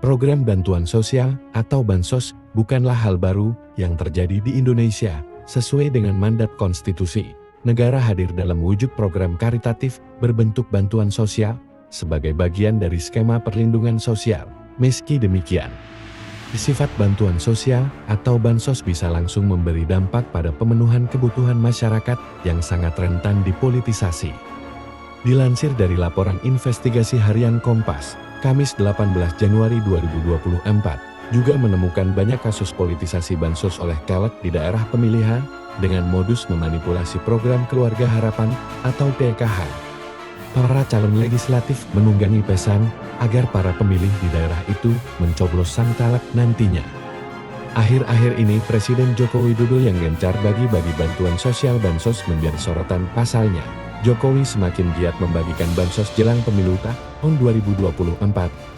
Program bantuan sosial atau bansos bukanlah hal baru yang terjadi di Indonesia. Sesuai dengan mandat konstitusi, negara hadir dalam wujud program karitatif berbentuk bantuan sosial sebagai bagian dari skema perlindungan sosial. Meski demikian, sifat bantuan sosial atau bansos bisa langsung memberi dampak pada pemenuhan kebutuhan masyarakat yang sangat rentan dipolitisasi. Dilansir dari laporan investigasi harian Kompas, Kamis 18 Januari 2024, juga menemukan banyak kasus politisasi bansos oleh caleg di daerah pemilihan dengan modus memanipulasi program Keluarga Harapan atau PKH. Para calon legislatif menunggangi pesan agar para pemilih di daerah itu mencoblos sang caleg nantinya. Akhir-akhir ini Presiden Joko Widodo yang gencar bagi-bagi bantuan sosial bansos menjadi sorotan. Pasalnya, Jokowi semakin giat membagikan bansos jelang pemilu tahun 2024.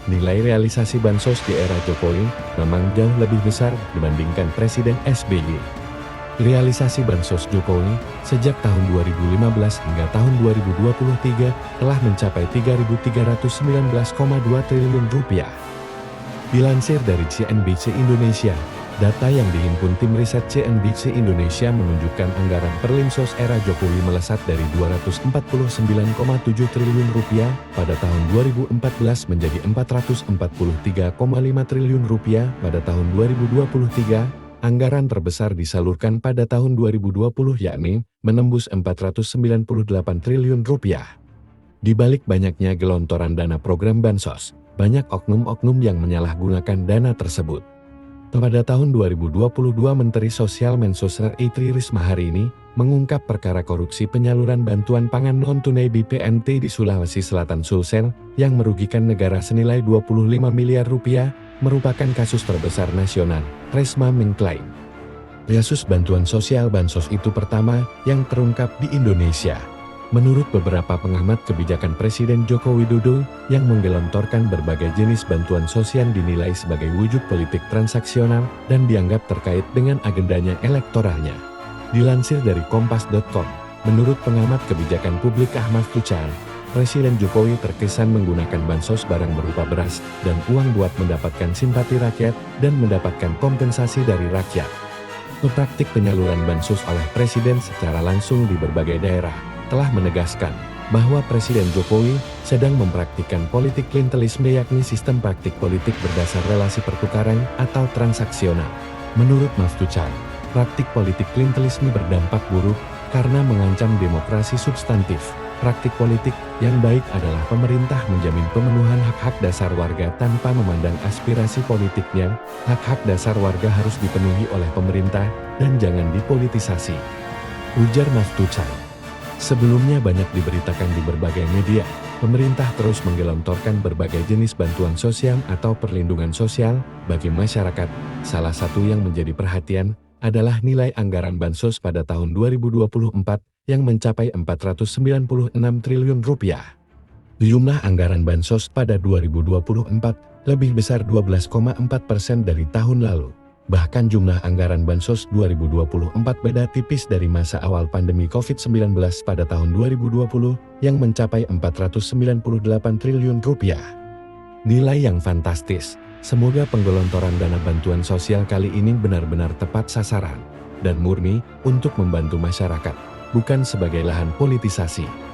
Nilai realisasi bansos di era Jokowi memang jauh lebih besar dibandingkan Presiden SBY. Realisasi bansos Jokowi sejak tahun 2015 hingga tahun 2023 telah mencapai Rp3.319,2 triliun. Dilansir dari CNBC Indonesia, data yang dihimpun tim riset CNBC Indonesia menunjukkan anggaran perlinsos era Jokowi melesat dari Rp249,7 triliun pada tahun 2014 menjadi Rp443,5 triliun pada tahun 2023. Anggaran terbesar disalurkan pada tahun 2020 yakni menembus Rp498 triliun. Di balik banyaknya gelontoran dana program bansos, banyak oknum-oknum yang menyalahgunakan dana tersebut. Pada tahun 2022, Menteri Sosial Mensos RI Tri Risma hari ini mengungkap perkara korupsi penyaluran bantuan pangan non-tunai BPNT di Sulawesi Selatan Sulsel yang merugikan negara senilai Rp25 miliar merupakan kasus terbesar nasional, Risma mengklaim. Kasus bantuan sosial bansos itu pertama yang terungkap di Indonesia. Menurut beberapa pengamat kebijakan Presiden Joko Widodo yang menggelontorkan berbagai jenis bantuan sosial dinilai sebagai wujud politik transaksional dan dianggap terkait dengan agendanya elektoralnya. Dilansir dari Kompas.com, menurut pengamat kebijakan publik Ahmad Tucal, Presiden Jokowi terkesan menggunakan bansos barang berupa beras dan uang buat mendapatkan simpati rakyat dan mendapatkan kompensasi dari rakyat. Praktik penyaluran bansos oleh Presiden secara langsung di berbagai daerah telah menegaskan bahwa Presiden Jokowi sedang mempraktikkan politik klientelisme yakni sistem praktik politik berdasar relasi pertukaran atau transaksional. Menurut Maftucal, praktik politik klientelisme berdampak buruk karena mengancam demokrasi substantif. Praktik politik yang baik adalah pemerintah menjamin pemenuhan hak-hak dasar warga tanpa memandang aspirasi politiknya. Hak-hak dasar warga harus dipenuhi oleh pemerintah dan jangan dipolitisasi, ujar Maftucal. Sebelumnya banyak diberitakan di berbagai media, pemerintah terus menggelontorkan berbagai jenis bantuan sosial atau perlindungan sosial bagi masyarakat. Salah satu yang menjadi perhatian adalah nilai anggaran bansos pada tahun 2024 yang mencapai Rp496 triliun. Jumlah anggaran bansos pada 2024 lebih besar 12,4% dari tahun lalu. Bahkan jumlah anggaran bansos 2024 beda tipis dari masa awal pandemi COVID-19 pada tahun 2020 yang mencapai Rp498 triliun. Nilai yang fantastis. Semoga penggelontoran dana bantuan sosial kali ini benar-benar tepat sasaran dan murni untuk membantu masyarakat, bukan sebagai lahan politisasi.